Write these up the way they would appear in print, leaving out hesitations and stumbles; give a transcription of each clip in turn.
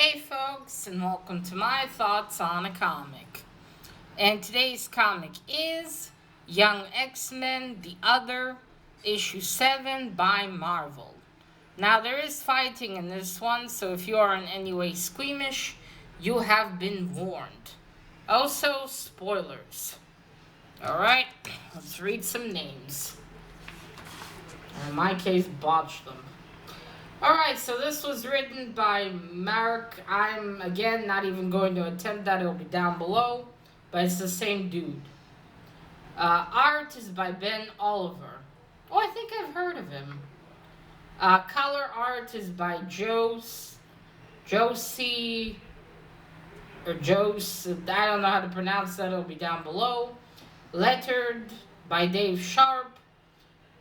Hey folks, and welcome to my thoughts on a comic. And today's comic is Young X-Men, The Other, issue 7 by Marvel. Now there is fighting in this one, so if you are in any way squeamish, you have been warned. Also, spoilers. Alright, let's read some names. In my case, botched them. Alright, so this was written by Marc. I'm, again, not even going to attempt that. It'll be down below. But it's the same dude. Art is by Ben Oliver. Oh, I think I've heard of him. Color art is by Josie, or Jose, I don't know how to pronounce that. It'll be down below. Lettered by Dave Sharp.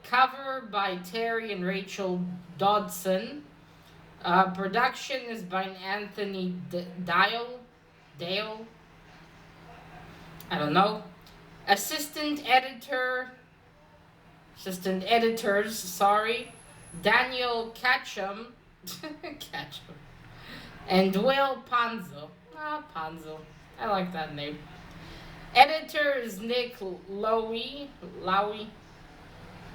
Cover by Terry and Rachel Dodson. Production is by Anthony Dale. I don't know. Assistant editors, Daniel Ketchum. And Will Panzo. Panzo. I like that name. Editor is Nick Lowe.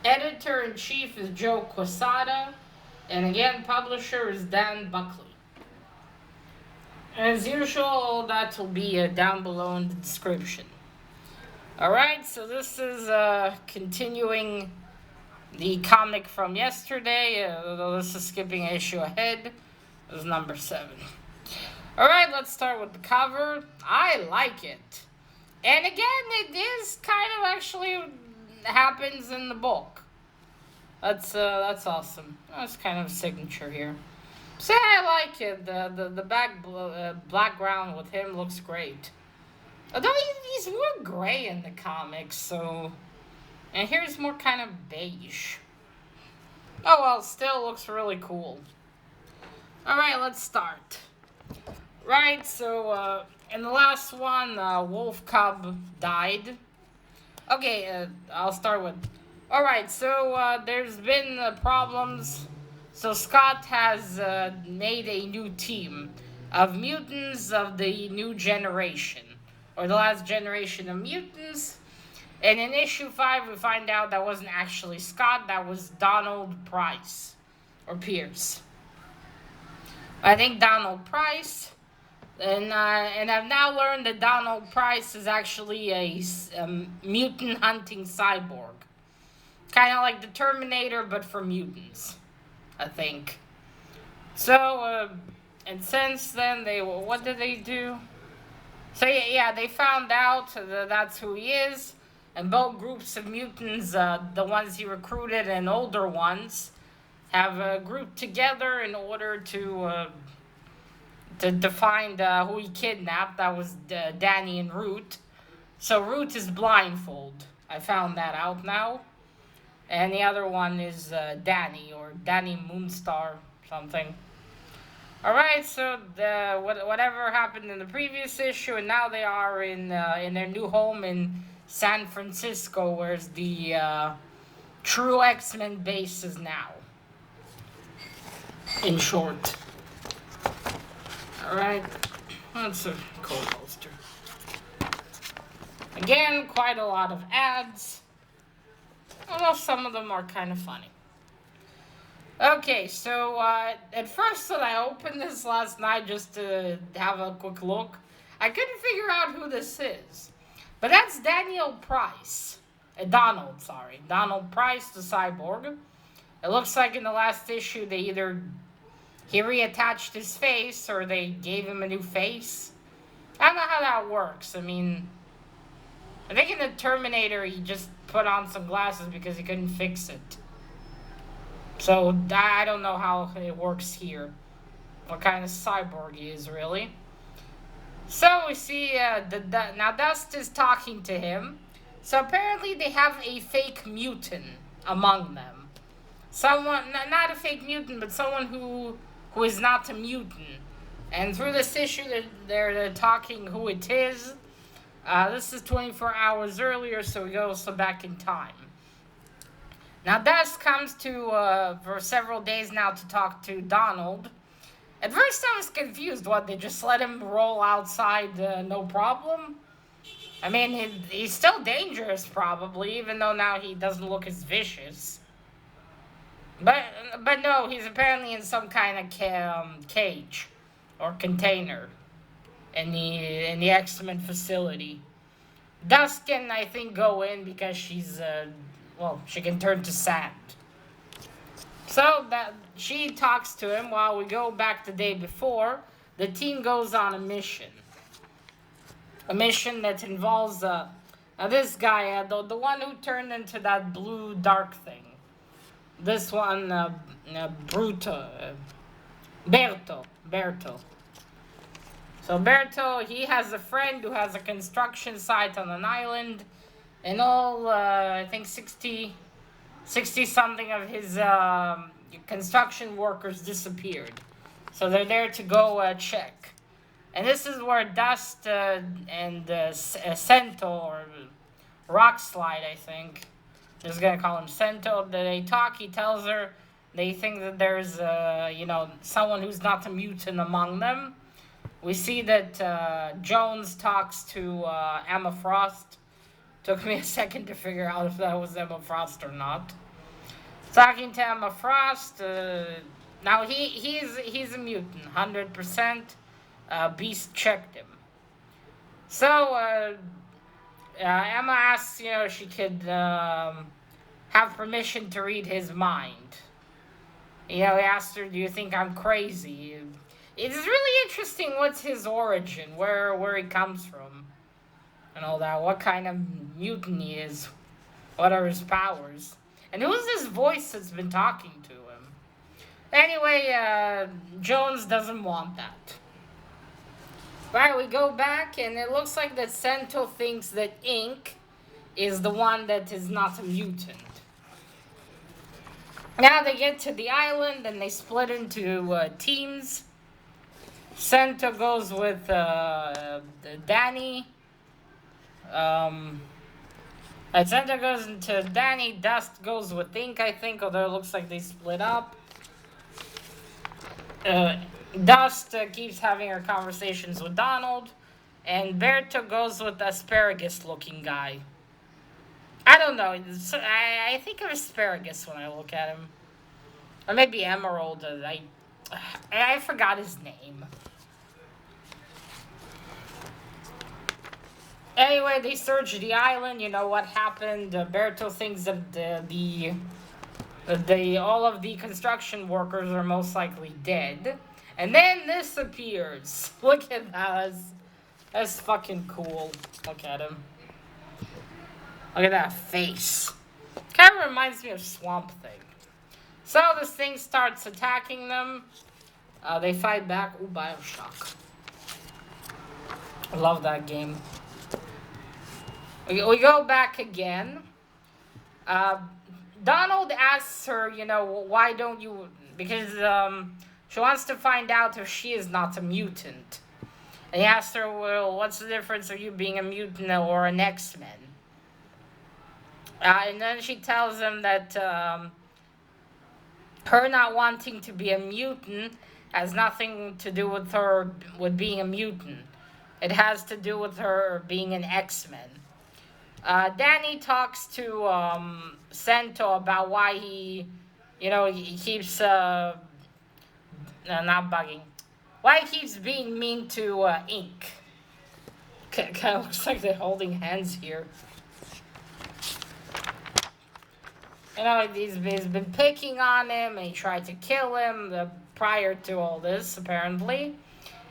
Editor-in-chief is Joe Quesada. And again, publisher is Dan Buckley. As usual, that will be down below in the description. Alright, so this is continuing the comic from yesterday. Though this is skipping an issue ahead. This is number 7. Alright, let's start with the cover. I like it. And again, it is kind of actually happens in the book. That's awesome. That's kind of a signature here. So I like it. The background with him looks great. Although he's more gray in the comics, so, and here's more kind of beige. Oh well, still looks really cool. All right, let's start. Right, so in the last one, Wolf Cub died. Okay, I'll start with... Alright, so there's been problems. So Scott has made a new team of mutants of the new generation. Or the last generation of mutants. And in issue 5, we find out that wasn't actually Scott. That was Donald Price. Or Pierce. I think Donald Price... And I've now learned that Donald Price is actually a mutant hunting cyborg. Kind of like the Terminator, but for mutants, I think. So, and since then, what did they do? So, yeah, they found out that that's who he is. And both groups of mutants, the ones he recruited and older ones, have grouped together in order to find who he kidnapped. That was Danny and Root. So Root is blindfold. I found that out now. And the other one is Danny, or Danny Moonstar something. Alright, so whatever happened in the previous issue, and now they are in their new home in San Francisco, where the true X-Men base is now. In short. Alright, that's a cool poster. Again, quite a lot of ads. Although some of them are kind of funny. Okay, so at first when I opened this last night just to have a quick look, I couldn't figure out who this is. But that's Donald Price, the cyborg. It looks like in the last issue they either... he reattached his face, or they gave him a new face. I don't know how that works. I mean, I think in the Terminator, he just put on some glasses because he couldn't fix it. So, I don't know how it works here. What kind of cyborg he is, really. So, we see, now Dust is talking to him. So, apparently they have a fake mutant among them. Someone, not a fake mutant, but someone who is not a mutant. And through this issue, they're talking who it is. This is 24 hours earlier, so we go also back in time. Now, Dust comes for several days now to talk to Donald. At first I was confused. What, they just let him roll outside, no problem? I mean, he's still dangerous, probably, even though now he doesn't look as vicious. But no, he's apparently in some kind of cage or container in the X-Men facility. Dust can, I think, go in because she's she can turn to sand. So that she talks to him while we go back the day before. The team goes on a mission. A mission that involves this guy, the one who turned into that blue dark thing. This one, Berto. So Berto, he has a friend who has a construction site on an island, and all, I think 60 something of his construction workers disappeared. So they're there to go check. And this is where Dust and Sento, or Rockslide, I think, I'm just gonna call him Sento, they talk. He tells her they think that there's, someone who's not a mutant among them. We see that Jones talks to Emma Frost. Took me a second to figure out if that was Emma Frost or not. Talking to Emma Frost. Now he's a mutant, 100%. Beast checked him. So Emma asks, if she could have permission to read his mind. He asked her, "Do you think I'm crazy?" It's really interesting. What's his origin? Where he comes from, and all that. What kind of mutant he is? What are his powers? And who's this voice that's been talking to him? Anyway, Jones doesn't want that. Right, we go back, and it looks like that Sento thinks that Ink is the one that is not a mutant. Now they get to the island, and they split into teams. Sento goes with Danny. Sento goes into Danny. Dust goes with Ink, I think, although it looks like they split up. Dust keeps having her conversations with Donald, and Berto goes with the asparagus-looking guy. I don't know. I think of asparagus when I look at him, or maybe Emerald. I forgot his name. Anyway, they search the island. You know what happened. Berto thinks that all of the construction workers are most likely dead. And then this appears. Look at that. That's fucking cool. Look at him. Look at that face. Kind of reminds me of Swamp Thing. So this thing starts attacking them. They fight back. Ooh, Bioshock. I love that game. We go back again. Donald asks her, why don't you... Because she wants to find out if she is not a mutant. And he asks her, well, what's the difference of you being a mutant or an X-Men? And then she tells him that her not wanting to be a mutant has nothing to do with her with being a mutant. It has to do with her being an X-Men. Danny talks to Sento about why he keeps... not bugging. Why he keeps being mean to Ink. Kind of looks like they're holding hands here. He's been picking on him, and he tried to kill him prior to all this, apparently.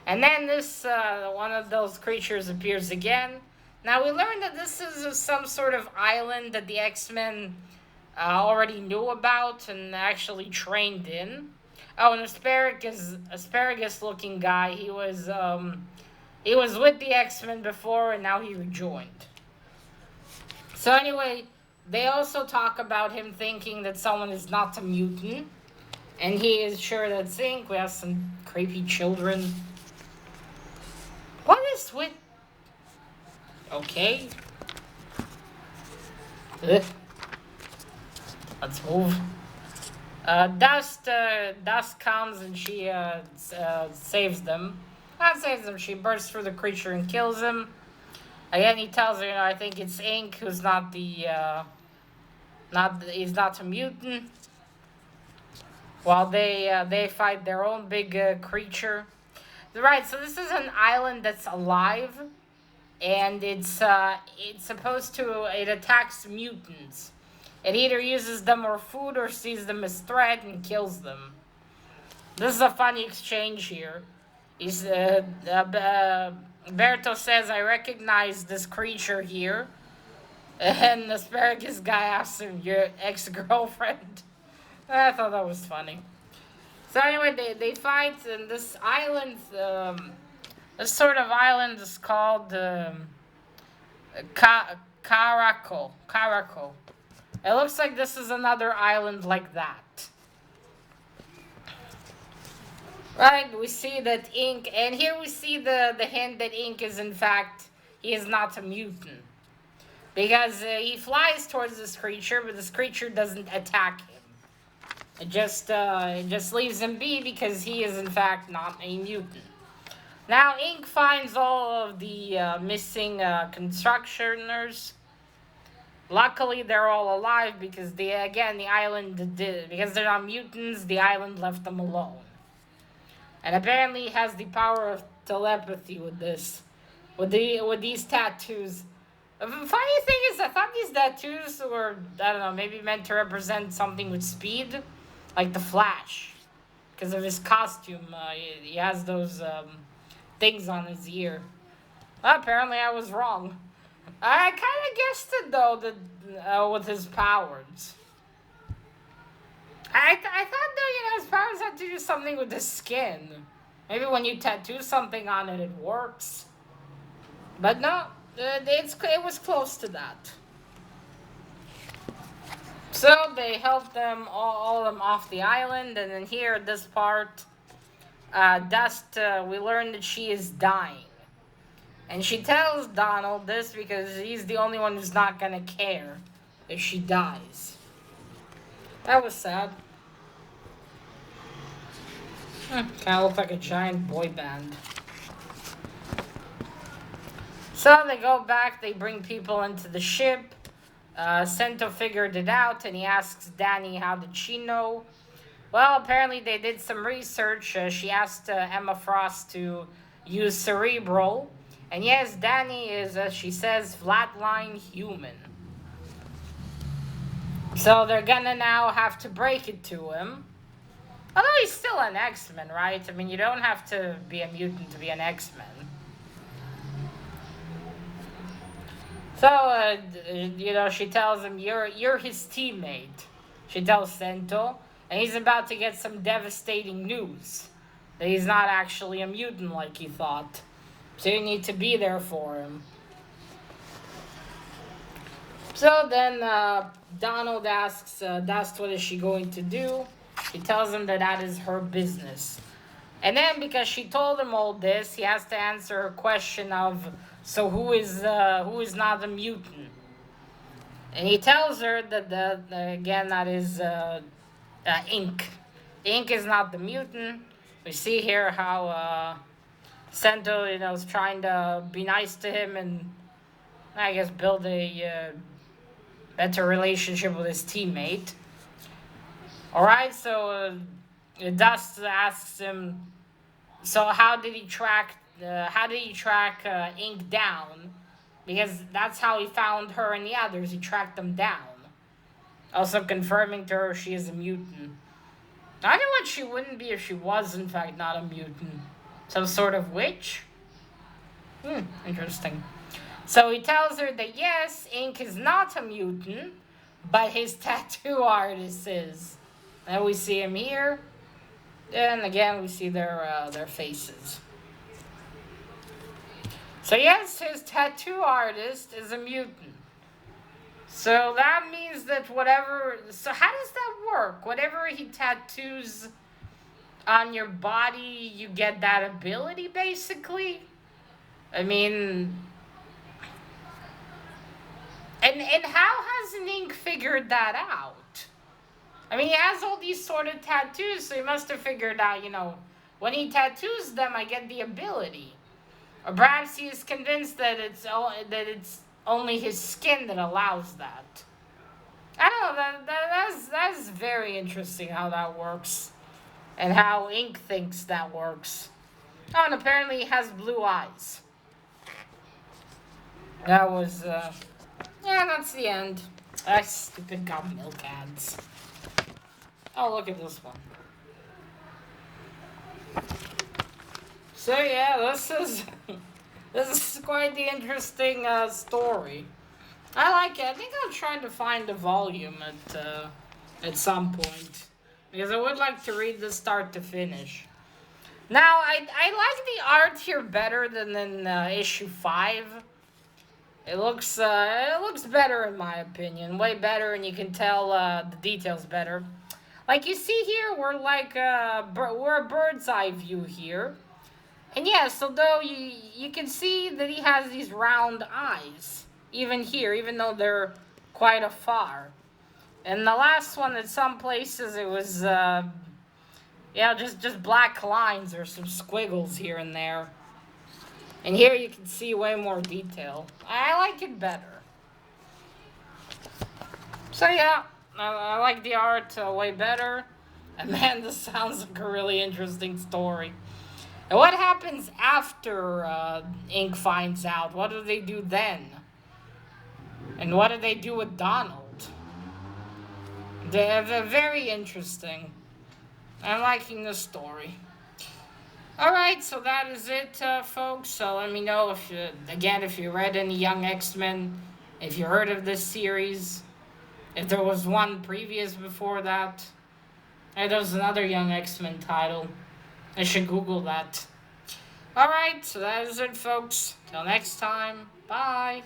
And then this, one of those creatures appears again. Now, we learned that this is some sort of island that the X-Men already knew about and actually trained in. Oh, an asparagus-looking guy. He was with the X-Men before, and now he rejoined. So anyway, they also talk about him thinking that someone is not a mutant, and he is sure that's Ink. We have some creepy children. What is with... Okay. Ugh. Let's move. Dust comes and she saves them. Not saves them. She bursts through the creature and kills him. Again, he tells her, I think it's Ink who's not the he's not a mutant. While they fight their own big creature. Right. So this is an island that's alive, and it's supposed to it attacks mutants. It either uses them for food or sees them as threat and kills them. This is a funny exchange here. He's Berto says, "I recognize this creature here," and the asparagus guy asks him, "Your ex-girlfriend?" I thought that was funny. So anyway, they fight, and this island, this sort of island is called Caraco. Caraco. It looks like this is another island like that. Right, we see that Ink, and here we see the hint that Ink is in fact, he is not a mutant. Because he flies towards this creature, but this creature doesn't attack him. It just leaves him be because he is in fact not a mutant. Now Ink finds all of the missing constructioners. Luckily, they're all alive because the island because they're not mutants. The island left them alone, and apparently has the power of telepathy with this, with these tattoos. The funny thing is, I thought these tattoos were, I don't know, maybe meant to represent something with speed, like the Flash, because of his costume. He has those things on his ear. Well, apparently, I was wrong. I kind of guessed it though, that with his powers. I thought though, his powers had to do something with the skin. Maybe when you tattoo something on it, it works. But no, it was close to that. So they helped them all of them off the island, and then here this part, Dust. We learn that she is dying. And she tells Donald this because he's the only one who's not gonna care if she dies. That was sad. Kind of looked like a giant boy band. So they go back, they bring people into the ship. Sento figured it out, and he asks Danny how did she know. Well, apparently they did some research. She asked Emma Frost to use cerebral. And yes, Danny is, as she says, flatline human. So they're gonna now have to break it to him. Although he's still an X-Men, right? I mean, you don't have to be a mutant to be an X-Men. So, she tells him, you're his teammate. She tells Sento. And he's about to get some devastating news. That he's not actually a mutant like he thought. So you need to be there for him. So then Donald asks Dust what is she going to do. She tells him that is her business. And then because she told him all this, he has to answer a question of, so who is not a mutant? And he tells her that that is Ink. Ink is not the mutant. We see here how Sento, is trying to be nice to him and, I guess, build a better relationship with his teammate. All right, so Dust asks him, so how did he track Ink down? Because that's how he found her and the others. He tracked them down. Also confirming to her she is a mutant. I know what she wouldn't be if she was, in fact, not a mutant. Some sort of witch? Interesting. So he tells her that yes, Ink is not a mutant, but his tattoo artist is. And we see him here. And again, we see their faces. So yes, his tattoo artist is a mutant. So that means that so how does that work? Whatever he tattoos on your body, you get that ability, basically? I mean, and how has Ink figured that out? I mean, he has all these sort of tattoos, so he must have figured out, when he tattoos them, I get the ability. Or perhaps he is convinced that it's only his skin that allows that. I don't know. That's very interesting how that works, and how ink thinks that works. Oh, and apparently he has blue eyes. That was yeah. That's the end. I stupid got milk ads. Oh, look at this one. So yeah, this is quite the interesting story. I like it. I think I'll try to find the volume at some point, because I would like to read this start to finish. Now, I like the art here better than in issue 5. It looks better in my opinion, way better, and you can tell the details better. Like you see here, we're a bird's eye view here. And yes, although you can see that he has these round eyes, even here, even though they're quite afar. And the last one, at some places, it was, just black lines or some squiggles here and there. And here you can see way more detail. I like it better. So yeah, I like the art way better. And man, this sounds like a really interesting story. And what happens after Ink finds out? What do they do then? And what do they do with Donald? They're very interesting. I'm liking this story. Alright, so that is it, folks. So let me know if you read any Young X-Men, if you heard of this series, if there was one previous before that. And there was another Young X-Men title. I should Google that. Alright, so that is it, folks. Till next time. Bye.